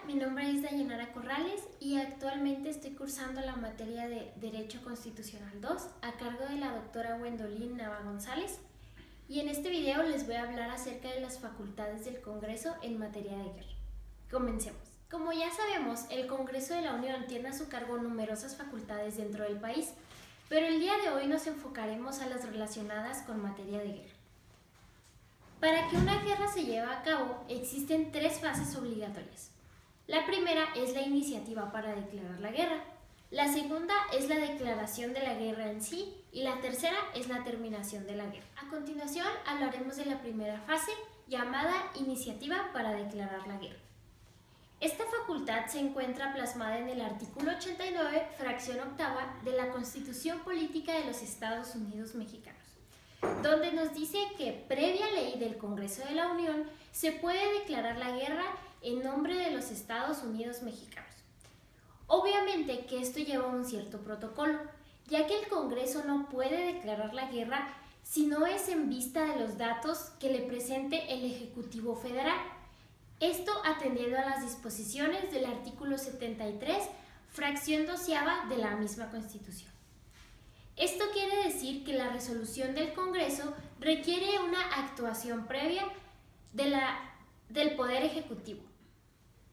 mi nombre es Dayanara Corrales y actualmente estoy cursando la materia de Derecho Constitucional 2 a cargo de la doctora Gwendolyn Nava González, y en este video les voy a hablar acerca de las facultades del Congreso en materia de guerra. Comencemos. Como ya sabemos, el Congreso de la Unión tiene a su cargo numerosas facultades dentro del país, pero el día de hoy nos enfocaremos a las relacionadas con materia de guerra. Para que una guerra se lleve a cabo, existen tres fases obligatorias. La primera es la iniciativa para declarar la guerra, la segunda es la declaración de la guerra en sí y la tercera es la terminación de la guerra. A continuación hablaremos de la primera fase, llamada iniciativa para declarar la guerra. Esta facultad se encuentra plasmada en el artículo 89, fracción octava de la Constitución Política de los Estados Unidos Mexicanos, donde nos dice que, previa ley del Congreso de la Unión, se puede declarar la guerra en nombre de los Estados Unidos Mexicanos. Obviamente que esto lleva un cierto protocolo, ya que el Congreso no puede declarar la guerra si no es en vista de los datos que le presente el Ejecutivo Federal. Esto atendiendo a las disposiciones del artículo 73, fracción doceava de la misma Constitución. Esto quiere decir que la resolución del Congreso requiere una actuación previa del Poder Ejecutivo.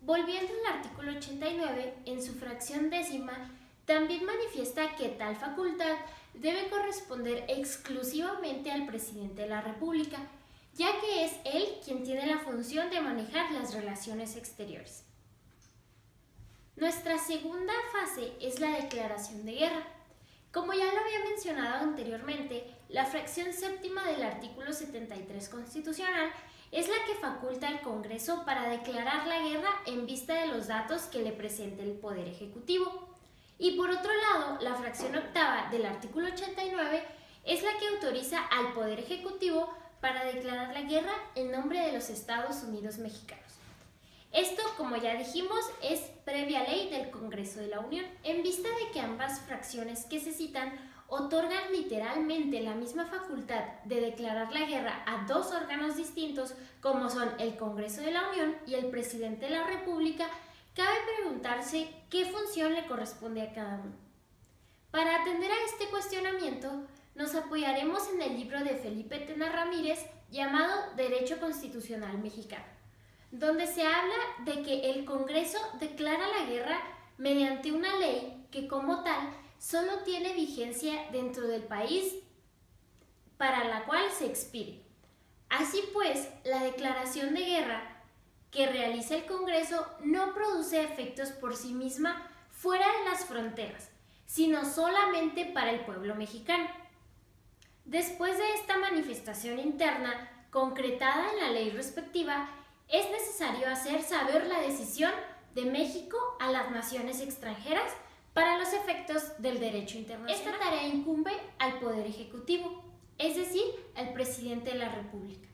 Volviendo al artículo 89, en su fracción décima, también manifiesta que tal facultad debe corresponder exclusivamente al presidente de la República, ya que es él quien tiene la función de manejar las relaciones exteriores. Nuestra segunda fase es la declaración de guerra. Como ya lo había mencionado anteriormente, la fracción séptima del artículo 73 constitucional es la que faculta al Congreso para declarar la guerra en vista de los datos que le presente el Poder Ejecutivo. Y por otro lado, la fracción octava del artículo 89 es la que autoriza al Poder Ejecutivo para declarar la guerra en nombre de los Estados Unidos Mexicanos. Esto, como ya dijimos, es previa ley del Congreso de la Unión. En vista de que ambas fracciones que se citan otorgan literalmente la misma facultad de declarar la guerra a dos órganos distintos, como son el Congreso de la Unión y el Presidente de la República, cabe preguntarse qué función le corresponde a cada uno. Para atender a este cuestionamiento, nos apoyaremos en el libro de Felipe Tena Ramírez llamado Derecho Constitucional Mexicano, donde se habla de que el Congreso declara la guerra mediante una ley que, como tal, solo tiene vigencia dentro del país para la cual se expide. Así pues, la declaración de guerra que realiza el Congreso no produce efectos por sí misma fuera de las fronteras, sino solamente para el pueblo mexicano. Después de esta manifestación interna, concretada en la ley respectiva, es necesario hacer saber la decisión de México a las naciones extranjeras para los efectos del derecho internacional. Esta tarea incumbe al Poder Ejecutivo, es decir, al Presidente de la República,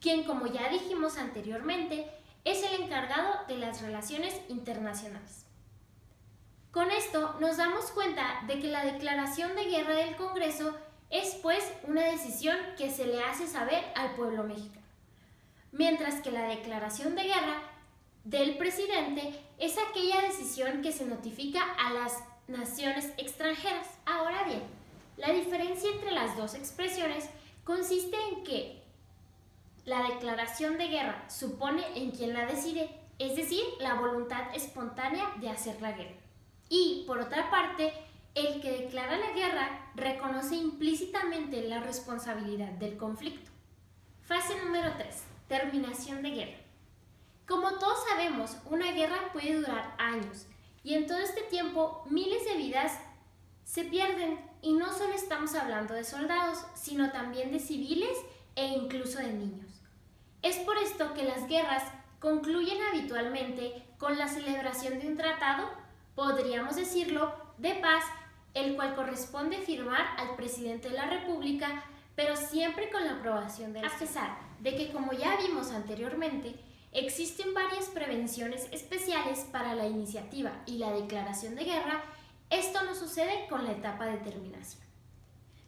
quien, como ya dijimos anteriormente, es el encargado de las relaciones internacionales. Con esto nos damos cuenta de que la declaración de guerra del Congreso es, pues, una decisión que se le hace saber al pueblo mexicano, mientras que la declaración de guerra del presidente es aquella decisión que se notifica a las naciones extranjeras. Ahora bien, la diferencia entre las dos expresiones consiste en que la declaración de guerra supone en quien la decide, es decir, la voluntad espontánea de hacer la guerra. Y, por otra parte, el que declara la guerra reconoce implícitamente la responsabilidad del conflicto. Fase número 3. Terminación de guerra. Como todos sabemos, una guerra puede durar años y en todo este tiempo miles de vidas se pierden, y no solo estamos hablando de soldados, sino también de civiles e incluso de niños. Es por esto que las guerras concluyen habitualmente con la celebración de un tratado, podríamos decirlo, de paz, el cual corresponde firmar al presidente de la República, pero siempre con la aprobación de la Nación. A pesar de que, como ya vimos anteriormente, existen varias prevenciones especiales para la iniciativa y la declaración de guerra, esto no sucede con la etapa de terminación.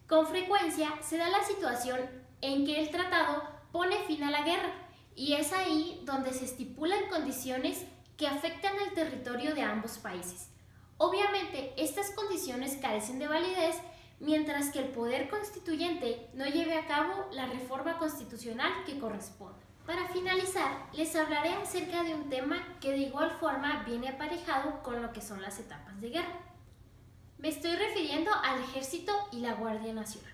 Con frecuencia se da la situación en que el tratado pone fin a la guerra, y es ahí donde se estipulan condiciones que que afectan el territorio de ambos países. Obviamente, estas condiciones carecen de validez mientras que el poder constituyente no lleve a cabo la reforma constitucional que corresponde. Para finalizar, les hablaré acerca de un tema que de igual forma viene aparejado con lo que son las etapas de guerra. Me estoy refiriendo al Ejército y la Guardia Nacional.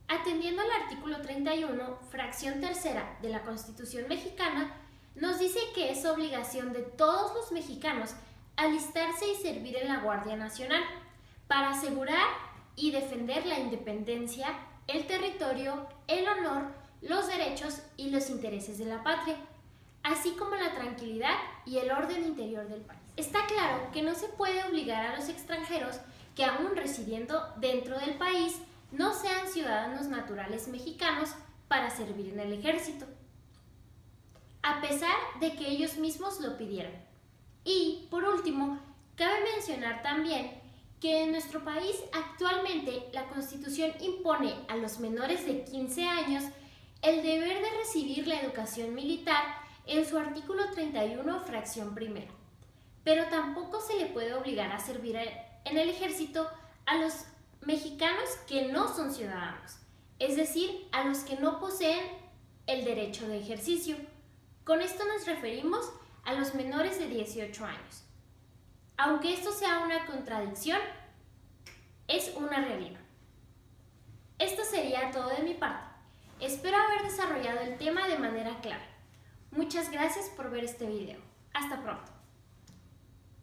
Atendiendo al artículo 31, fracción tercera de la Constitución mexicana, nos dice que es obligación de todos los mexicanos alistarse y servir en la Guardia Nacional para asegurar y defender la independencia, el territorio, el honor, los derechos y los intereses de la patria, así como la tranquilidad y el orden interior del país. Está claro que no se puede obligar a los extranjeros que aún residiendo dentro del país no sean ciudadanos naturales mexicanos para servir en el ejército, a pesar de que ellos mismos lo pidieran. Y, por último, cabe mencionar también que en nuestro país actualmente la Constitución impone a los menores de 15 años el deber de recibir la educación militar en su artículo 31, fracción primera. Pero tampoco se le puede obligar a servir en el ejército a los mexicanos que no son ciudadanos, es decir, a los que no poseen el derecho de ejercicio. Con esto nos referimos a los menores de 18 años. Aunque esto sea una contradicción, es una realidad. Esto sería todo de mi parte. Espero haber desarrollado el tema de manera clara. Muchas gracias por ver este video. Hasta pronto.